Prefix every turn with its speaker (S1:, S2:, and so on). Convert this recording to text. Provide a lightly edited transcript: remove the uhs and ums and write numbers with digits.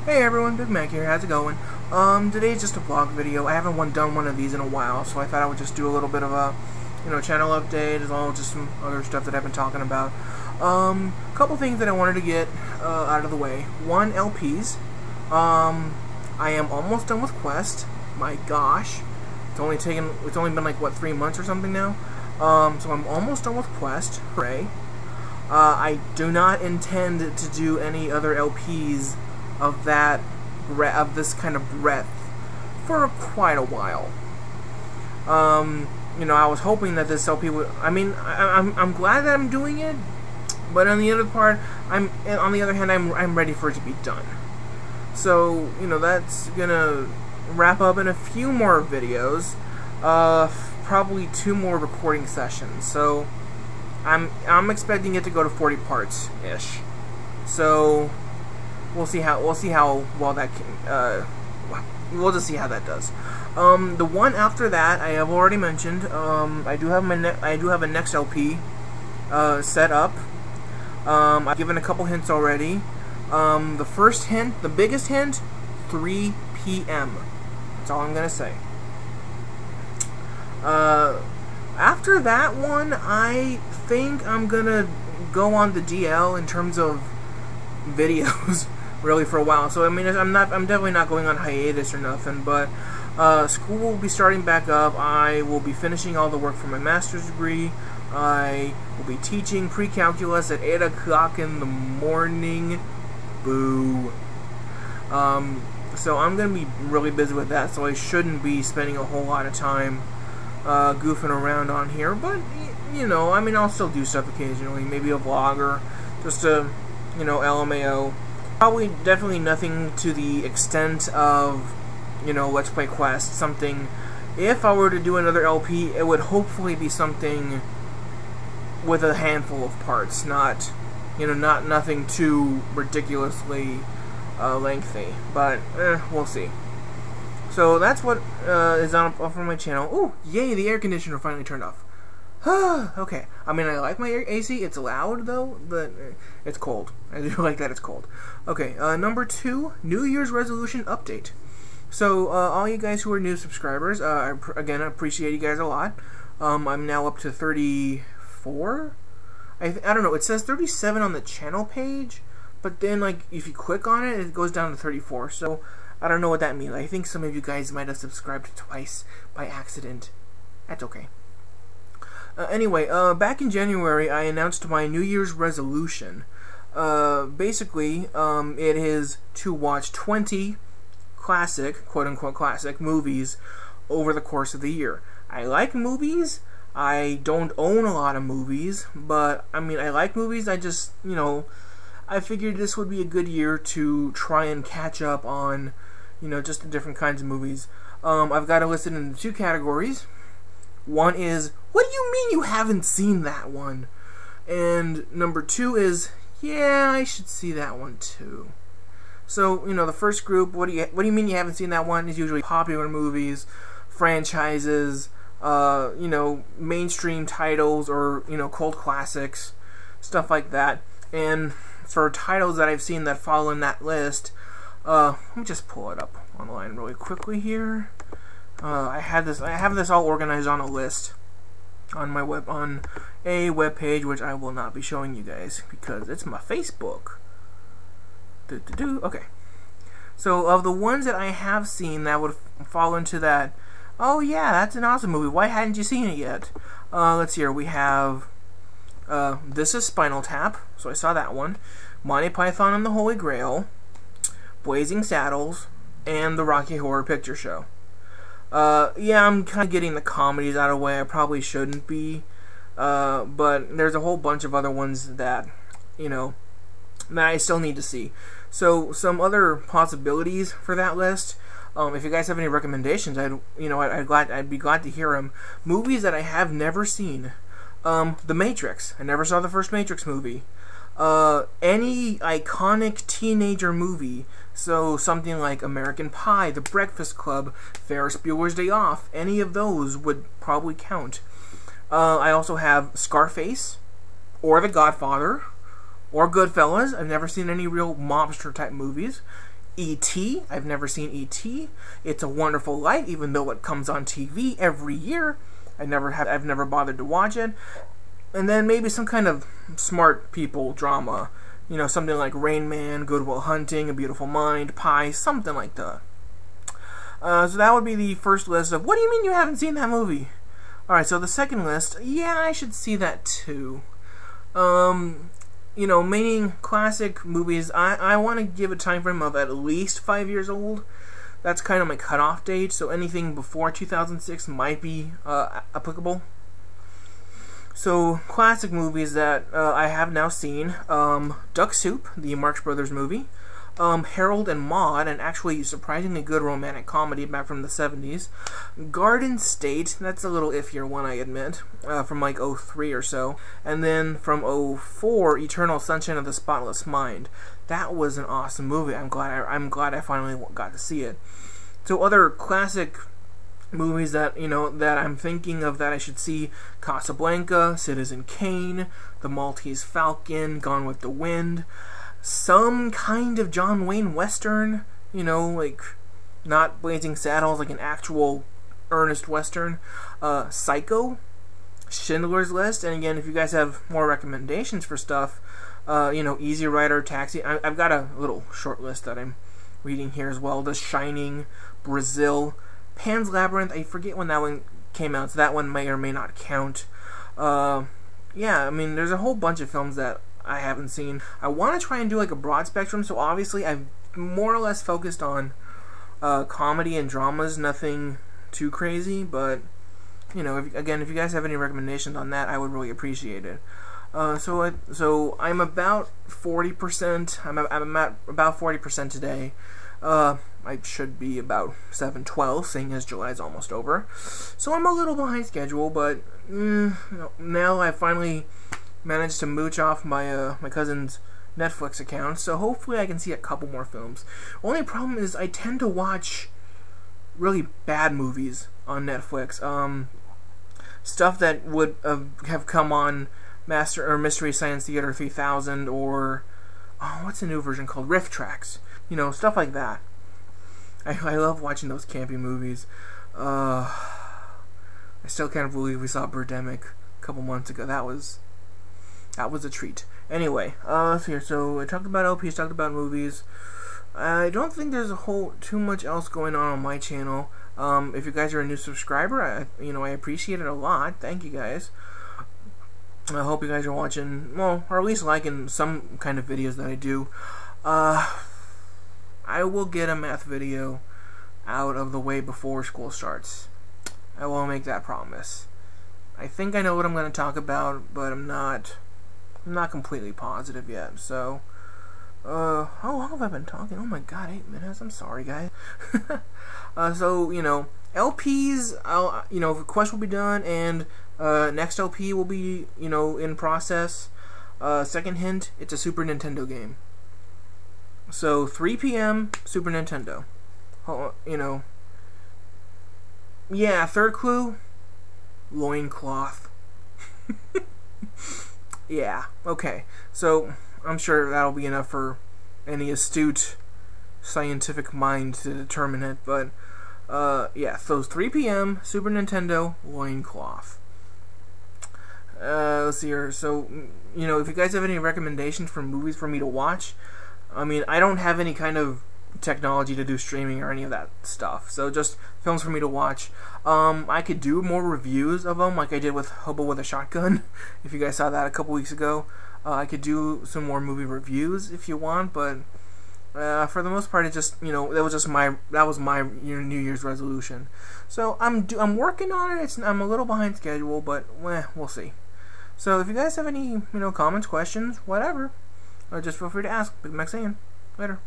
S1: Hey everyone, Big Mac here, how's it going? Today's just a vlog video. I haven't done one of these in a while, so I thought I would just do a little bit of a, channel update, as well as just some other stuff that I've been talking about. Couple things that I wanted to get, out of the way. One, LPs. I am almost done with Quest. My gosh. It's only been like, what, 3 months or something now? So I'm almost done with Quest. Hooray. I do not intend to do any other LPs of this kind of breadth for quite a while. I was hoping that this LP would. I'm glad that I'm doing it, but on the other hand, I'm ready for it to be done. So that's gonna wrap up in a few more videos, probably 2 more recording sessions. So I'm expecting it to go to 40 parts ish. So we'll see how well that can, we'll just see how that does. The one after that I have already mentioned. I do have a next LP set up. I've given a couple hints already. The first hint, the biggest hint, 3 p.m. That's all I'm gonna say. After that one, I think I'm gonna go on the DL in terms of videos really for a while. So I'm definitely not going on hiatus or nothing, but school will be starting back up. I will be finishing all the work for my master's degree. I will be teaching pre-calculus at 8 o'clock in the morning. Boo. So I'm gonna be really busy with that, so I shouldn't be spending a whole lot of time goofing around on here, but I'll still do stuff occasionally, maybe a vlog or just a LMAO. Probably definitely nothing to the extent of Let's Play Quest. Something, if I were to do another LP, it would hopefully be something with a handful of parts, not nothing too ridiculously lengthy, but we'll see. So that's what is on for my channel. Oh, yay, the air conditioner finally turned off. Okay. I like my AC. It's loud, though, but it's cold. I do like that it's cold. Okay, number 2, New Year's resolution update. So, all you guys who are new subscribers, again, I appreciate you guys a lot. I'm now up to 34? I don't know, it says 37 on the channel page, but then, if you click on it, it goes down to 34, so I don't know what that means. I think some of you guys might have subscribed twice by accident. That's okay. Anyway, back in January, I announced my New Year's resolution. Basically, it is to watch 20 classic, quote-unquote classic, movies over the course of the year. I like movies. I don't own a lot of movies, but, I like movies. I just, I figured this would be a good year to try and catch up on, just the different kinds of movies. I've got it listed in 2 categories. One is, what do you mean you haven't seen that one? And number 2 is, yeah, I should see that one too. So, the first group, what do you mean you haven't seen that one, is usually popular movies, franchises, mainstream titles, or, cult classics, stuff like that. And for titles that I've seen that fall in that list, let me just pull it up online really quickly here. I have this all organized on a list on a web page, which I will not be showing you guys because it's my Facebook. Okay. So of the ones that I have seen that would fall into that, oh yeah, that's an awesome movie, why hadn't you seen it yet? Let's see here. We have This Is Spinal Tap, so I saw that one. Monty Python and the Holy Grail, Blazing Saddles, and The Rocky Horror Picture Show. Yeah, I'm kind of getting the comedies out of the way. I probably shouldn't be, but there's a whole bunch of other ones that, that I still need to see. So, some other possibilities for that list. If you guys have any recommendations, I'd be glad to hear them. Movies that I have never seen. The Matrix. I never saw the first Matrix movie. Any iconic teenager movie, so something like American Pie, The Breakfast Club, Ferris Bueller's Day Off, any of those would probably count. I also have Scarface, or The Godfather, or Goodfellas. I've never seen any real mobster type movies. E.T. I've never seen E.T. It's a Wonderful Life, even though it comes on TV every year. I've never bothered to watch it. And then maybe some kind of smart people drama. You know, something like Rain Man, Good Will Hunting, A Beautiful Mind, Pi, something like that. So that would be the first list of, what do you mean you haven't seen that movie? Alright, so the second list, yeah, I should see that too. You know, meaning classic movies, I want to give a time frame of at least 5 years old. That's kind of my cutoff date, so anything before 2006 might be applicable. So, classic movies that I have now seen, Duck Soup, the Marx Brothers movie, Harold and Maude, an actually surprisingly good romantic comedy back from the 70s, Garden State, that's a little iffier one, I admit, from like 03 or so, and then from 04, Eternal Sunshine of the Spotless Mind. That was an awesome movie. I'm glad I finally got to see it. So other classic movies that, you know, that I'm thinking of that I should see: Casablanca, Citizen Kane, The Maltese Falcon, Gone with the Wind, some kind of John Wayne Western, you know, like not Blazing Saddles, like an actual earnest Western, Psycho, Schindler's List, and again, if you guys have more recommendations for stuff, you know, Easy Rider, Taxi, I've got a little short list that I'm reading here as well: The Shining, Brazil, Pan's Labyrinth, I forget when that one came out, so that one may or may not count. Yeah, I mean, there's a whole bunch of films that I haven't seen. I want to try and do like a broad spectrum, so obviously I've more or less focused on comedy and dramas, nothing too crazy, but, you know, if you guys have any recommendations on that, I would really appreciate it. So I'm about 40%, I'm at about 40% today. I should be about 7:12, seeing as July's almost over. So I'm a little behind schedule, but now I finally managed to mooch off my my cousin's Netflix account, so hopefully I can see a couple more films. Only problem is I tend to watch really bad movies on Netflix. Stuff that would have come on Mystery Science Theater 3000, or what's the new version called? Riff Tracks. You know, stuff like that. I love watching those campy movies. I still can't believe we saw Birdemic a couple months ago. That was a treat. Anyway, so I talked about LPs, talked about movies. I don't think there's too much else going on my channel. If you guys are a new subscriber, I appreciate it a lot. Thank you guys. I hope you guys are watching, well, or at least liking some kind of videos that I do. I will get a math video out of the way before school starts. I will make that promise. I think I know what I'm going to talk about, but I'm not completely positive yet. So, how long have I been talking? Oh my god, 8 minutes. I'm sorry, guys. So, you know, LPs, the quest will be done, and next LP will be, in process. Second hint, it's a Super Nintendo game. So 3 p.m. Super Nintendo. Yeah, third clue, loincloth. Yeah, okay. So I'm sure that'll be enough for any astute scientific mind to determine it, but yeah, so 3 p.m. Super Nintendo, loincloth. Let's see here. So, if you guys have any recommendations for movies for me to watch, I mean, I don't have any kind of technology to do streaming or any of that stuff, so just films for me to watch. I could do more reviews of them, like I did with Hobo with a Shotgun, if you guys saw that a couple weeks ago. I could do some more movie reviews if you want, but for the most part, it just, that was my New Year's resolution. So I'm working on it. I'm a little behind schedule, but we'll see. So if you guys have any, comments, questions, whatever, just feel free to ask. Big Mac saying. Later.